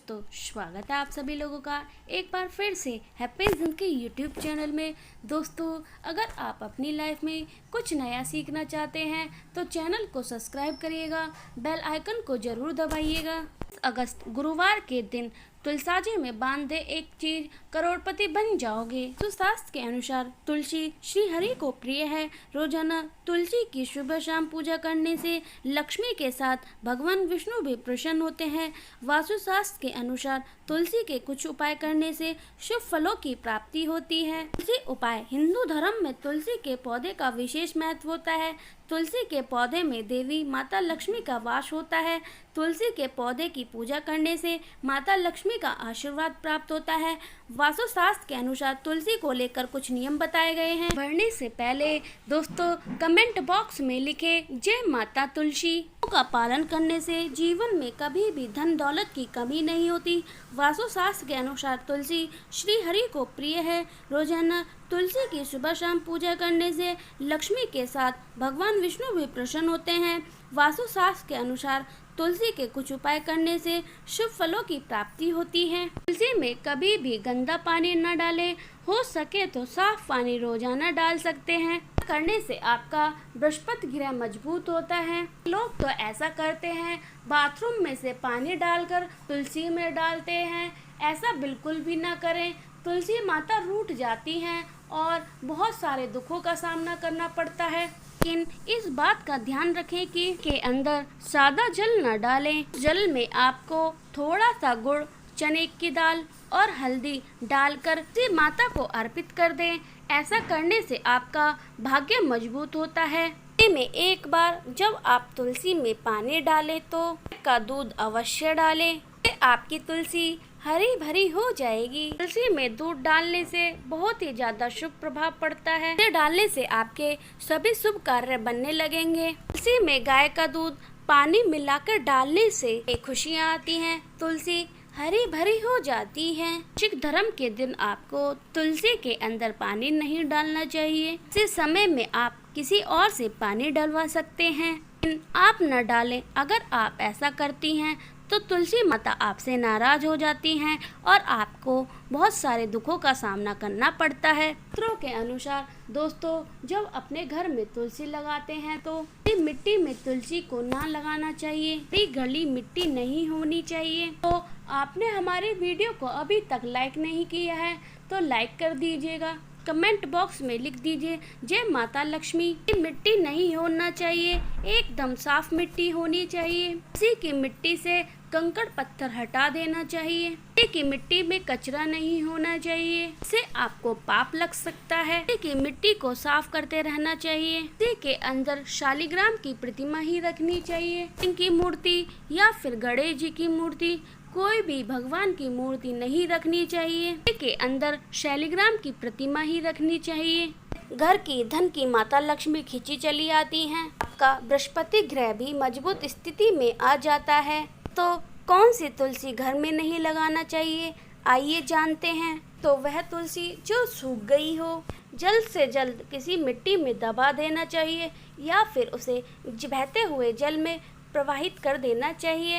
दोस्तों, स्वागत है आप सभी लोगों का एक बार फिर से हैप्पी जिंदगी यूट्यूब चैनल में। दोस्तों, अगर आप अपनी लाइफ में कुछ नया सीखना चाहते हैं तो चैनल को सब्सक्राइब करिएगा, बेल आइकन को ज़रूर दबाइएगा। अगस्त गुरुवार के दिन तुलसाजी में बांध दे एक चीज, करोड़पति बन जाओगे। तो शास्त्र के अनुसार तुलसी श्री हरि को प्रिय है। रोजाना तुलसी की सुबह शाम पूजा करने से लक्ष्मी के साथ भगवान विष्णु भी प्रसन्न होते हैं। वास्तु शास्त्र के अनुसार तुलसी के कुछ उपाय करने से शुभ फलों की प्राप्ति होती है। तुलसी उपाय। हिंदू धर्म में तुलसी के पौधे का विशेष महत्व होता है। तुलसी के पौधे में देवी माता लक्ष्मी का वास होता है। तुलसी के पौधे की पूजा करने से माता लक्ष्मी का आशीर्वाद प्राप्त होता है। वास्तु शास्त्र के अनुसार तुलसी को लेकर कुछ नियम बताए गए हैं। पढ़ने से पहले दोस्तों कमेंट बॉक्स में लिखे जय माता तुलसी का पालन करने से जीवन में कभी भी धन दौलत की कमी नहीं होती। वास्तु शास्त्र के अनुसार तुलसी श्री हरि को प्रिय है। रोजाना तुलसी की सुबह शाम पूजा करने से लक्ष्मी के साथ भगवान विष्णु भी प्रसन्न होते हैं। वास्तु शास्त्र के अनुसार तुलसी के कुछ उपाय करने से शुभ फलों की प्राप्ति होती है। तुलसी में कभी भी गंदा पानी न डालें, हो सके तो साफ पानी रोजाना डाल सकते हैं। करने से आपका बृहस्पति ग्रह मजबूत होता है। लोग तो ऐसा करते हैं, बाथरूम में से पानी डालकर तुलसी में डालते हैं। ऐसा बिल्कुल भी ना करें। तुलसी माता रूठ जाती हैं और बहुत सारे दुखों का सामना करना पड़ता है। लेकिन इस बात का ध्यान रखें कि के अंदर सादा जल न डालें। जल में आपको थोड़ा सा गुड़, चने की दाल और हल्दी डालकर तुलसी माता को अर्पित कर दें। ऐसा करने से आपका भाग्य मजबूत होता है। में एक बार जब आप तुलसी में पानी डालें तो का दूध अवश्य डालें। आपकी तुलसी हरी भरी हो जाएगी। तुलसी में दूध डालने से बहुत ही ज्यादा शुभ प्रभाव पड़ता है। इसे डालने से आपके सभी शुभ कार्य बनने लगेंगे। तुलसी में गाय का दूध पानी मिलाकर डालने से खुशियाँ आती हैं। तुलसी हरी भरी हो जाती है। सिख धर्म के दिन आपको तुलसी के अंदर पानी नहीं डालना चाहिए। इस समय में आप किसी और से पानी डलवा सकते हैं, लेकिन आप न डालें। अगर आप ऐसा करती हैं तो तुलसी माता आपसे नाराज हो जाती हैं और आपको बहुत सारे दुखों का सामना करना पड़ता है। शास्त्रों के अनुसार दोस्तों जब अपने घर में तुलसी लगाते हैं तो मिट्टी में तुलसी को ना लगाना चाहिए। गली मिट्टी नहीं होनी चाहिए। तो आपने हमारे वीडियो को अभी तक लाइक नहीं किया है तो लाइक कर दीजिएगा। कमेंट बॉक्स में लिख दीजिए जय माता लक्ष्मी। मिट्टी नहीं होना चाहिए, एकदम साफ मिट्टी होनी चाहिए। इसी की मिट्टी से कंकड़ पत्थर हटा देना चाहिए। की मिट्टी में कचरा नहीं होना चाहिए, इससे आपको पाप लग सकता है। की मिट्टी को साफ करते रहना चाहिए। इसी के अंदर शालिग्राम की प्रतिमा ही रखनी चाहिए। इनकी मूर्ति या फिर गणेश जी की मूर्ति, कोई भी भगवान की मूर्ति नहीं रखनी चाहिए। के अंदर शालिग्राम की प्रतिमा ही रखनी चाहिए। घर की धन की माता लक्ष्मी खींची चली आती हैं। आपका बृहस्पति ग्रह भी मजबूत स्थिति में आ जाता है। तो कौन सी तुलसी घर में नहीं लगाना चाहिए, आइए जानते हैं। तो वह तुलसी जो सूख गई हो, जल्द से जल्द किसी मिट्टी में दबा देना चाहिए या फिर उसे बहते हुए जल में प्रवाहित कर देना चाहिए।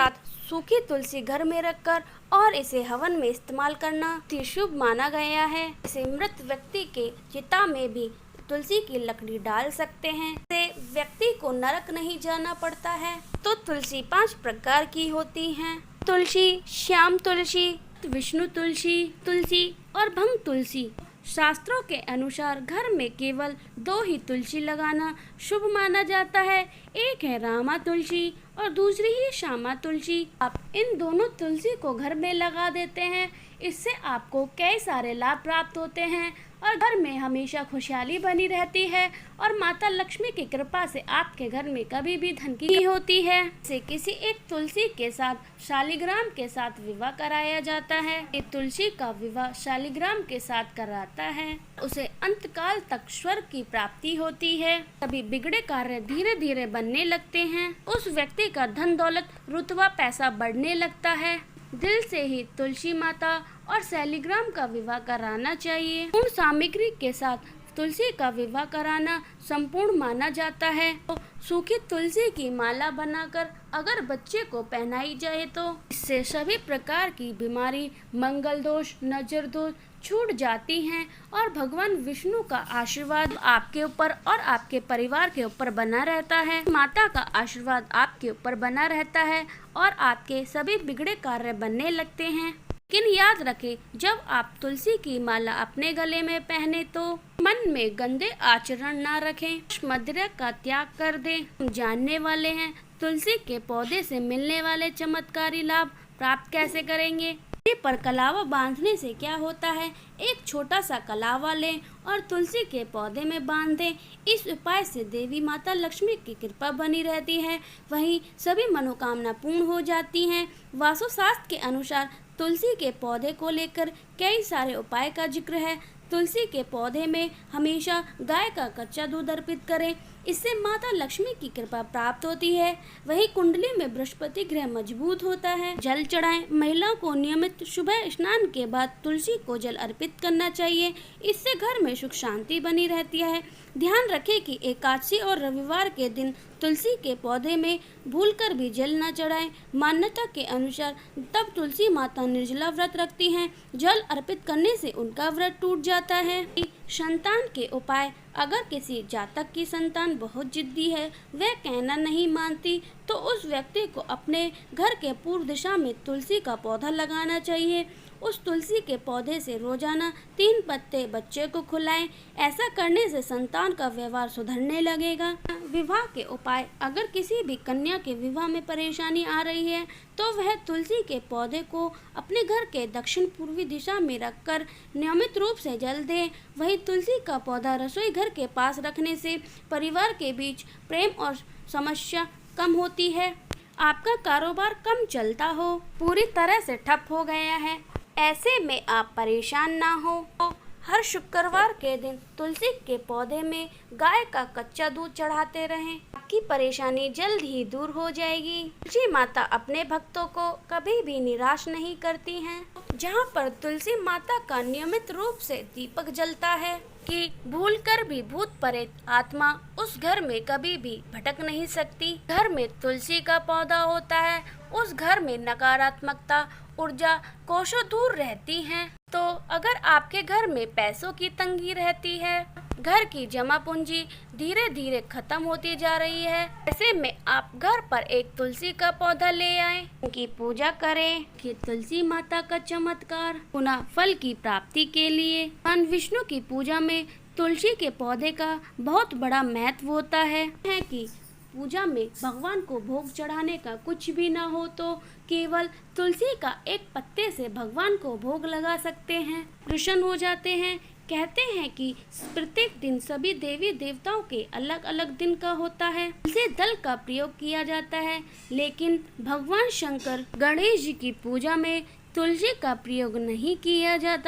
सूखी तुलसी घर में रखकर और इसे हवन में इस्तेमाल करना शुभ माना गया है। इसे मृत व्यक्ति के चिता में भी तुलसी की लकड़ी डाल सकते हैं। इससे व्यक्ति को नरक नहीं जाना पड़ता है। तो तुलसी 5 प्रकार की होती हैं। तुलसी, श्याम तुलसी, विष्णु तुलसी, तुलसी और भंग तुलसी। शास्त्रों के अनुसार घर में केवल 2 ही तुलसी लगाना शुभ माना जाता है। एक है रामा तुलसी और दूसरी ही श्यामा तुलसी। आप इन दोनों तुलसी को घर में लगा देते हैं, इससे आपको कई सारे लाभ प्राप्त होते हैं और घर में हमेशा खुशहाली बनी रहती है और माता लक्ष्मी की कृपा से आपके घर में कभी भी धन की होती है। से किसी एक तुलसी के साथ शालिग्राम के साथ विवाह कराया जाता है। ये तुलसी का विवाह शालिग्राम के साथ कराता है, उसे अंतकाल तक स्वर्ग की प्राप्ति होती है। कभी बिगड़े कार्य धीरे धीरे बनने लगते हैं। उस व्यक्ति का धन दौलत, रुतबा, पैसा बढ़ने लगता है। दिल से ही तुलसी माता और शालिग्राम का विवाह कराना चाहिए। पूर्ण सामग्री के साथ तुलसी का विवाह कराना संपूर्ण माना जाता है। तो सूखी तुलसी की माला बनाकर अगर बच्चे को पहनाई जाए तो इससे सभी प्रकार की बीमारी, मंगल दोष, नजर दोष छूट जाती हैं और भगवान विष्णु का आशीर्वाद आपके ऊपर और आपके परिवार के ऊपर बना रहता है। माता का आशीर्वाद आपके ऊपर बना रहता है और आपके सभी बिगड़े कार्य बनने लगते हैं। लेकिन याद रखें, जब आप तुलसी की माला अपने गले में पहने तो मन में गंदे आचरण ना रखें, मदिरा का त्याग कर दें। हम जानने वाले हैं तुलसी के पौधे से मिलने वाले चमत्कारी लाभ प्राप्त कैसे करेंगे। पर कलावा बांधने से क्या होता है, एक छोटा सा कलावा लें और तुलसी के पौधे में बांध दें। इस उपाय से देवी माता लक्ष्मी की कृपा बनी रहती है, वहीं सभी मनोकामना पूर्ण हो जाती हैं। वास्तुशास्त्र के अनुसार तुलसी के पौधे को लेकर कई सारे उपाय का जिक्र है। तुलसी के पौधे में हमेशा गाय का कच्चा दूध अर्पित करें, इससे माता लक्ष्मी की कृपा प्राप्त होती है। वहीं कुंडली में बृहस्पति ग्रह मजबूत होता है। जल चढ़ाएं। महिलाओं को नियमित सुबह स्नान के बाद तुलसी को जल अर्पित करना चाहिए, इससे घर में सुख शांति बनी रहती है। ध्यान रखें कि एकादशी और रविवार के दिन तुलसी के पौधे में भूलकर भी जल न चढ़ाएं। मान्यता के अनुसार तब तुलसी माता निर्जला व्रत रखती हैं, जल अर्पित करने से उनका व्रत टूट जाता है। संतान के उपाय। अगर किसी जातक की संतान बहुत जिद्दी है, वह कहना नहीं मानती, तो उस व्यक्ति को अपने घर के पूर्व दिशा में तुलसी का पौधा लगाना चाहिए। उस तुलसी के पौधे से रोजाना 3 पत्ते बच्चे को खिलाएं। ऐसा करने से संतान का व्यवहार सुधरने लगेगा। विवाह के उपाय। अगर किसी भी कन्या के विवाह में परेशानी आ रही है तो वह तुलसी के पौधे को अपने घर के दक्षिण पूर्वी दिशा में रखकर नियमित रूप से जल दें। वहीं तुलसी का पौधा रसोई घर के पास रखने से परिवार के बीच प्रेम और समस्या कम होती है। आपका कारोबार कम चलता हो, पूरी तरह से ठप हो गया है, ऐसे में आप परेशान ना हो तो हर शुक्रवार के दिन तुलसी के पौधे में गाय का कच्चा दूध चढ़ाते रहें। आपकी परेशानी जल्द ही दूर हो जाएगी। तुलसी माता अपने भक्तों को कभी भी निराश नहीं करती हैं। जहाँ पर तुलसी माता का नियमित रूप से दीपक जलता है कि भूलकर भी भूत प्रेत आत्मा उस घर में कभी भी भटक नहीं सकती। घर में तुलसी का पौधा होता है, उस घर में नकारात्मकता ऊर्जा कोसों दूर रहती हैं। तो अगर आपके घर में पैसों की तंगी रहती है, घर की जमा पूंजी धीरे धीरे खत्म होती जा रही है, ऐसे में आप घर पर एक तुलसी का पौधा ले आएं, उनकी पूजा करें कि तुलसी माता का चमत्कार पुनः फल की प्राप्ति के लिए। भगवान विष्णु की पूजा में तुलसी के पौधे का बहुत बड़ा महत्व होता है कि पूजा में भगवान को भोग चढ़ाने का कुछ भी ना हो तो केवल तुलसी का एक पत्ते से भगवान को भोग लगा सकते हैं, प्रसन्न हो जाते हैं। कहते हैं कि प्रत्येक दिन सभी देवी देवताओं के अलग अलग दिन का होता है। तुलसी दल का प्रयोग किया जाता है, लेकिन भगवान शंकर गणेश जी की पूजा में तुलसी का प्रयोग नहीं किया जाता।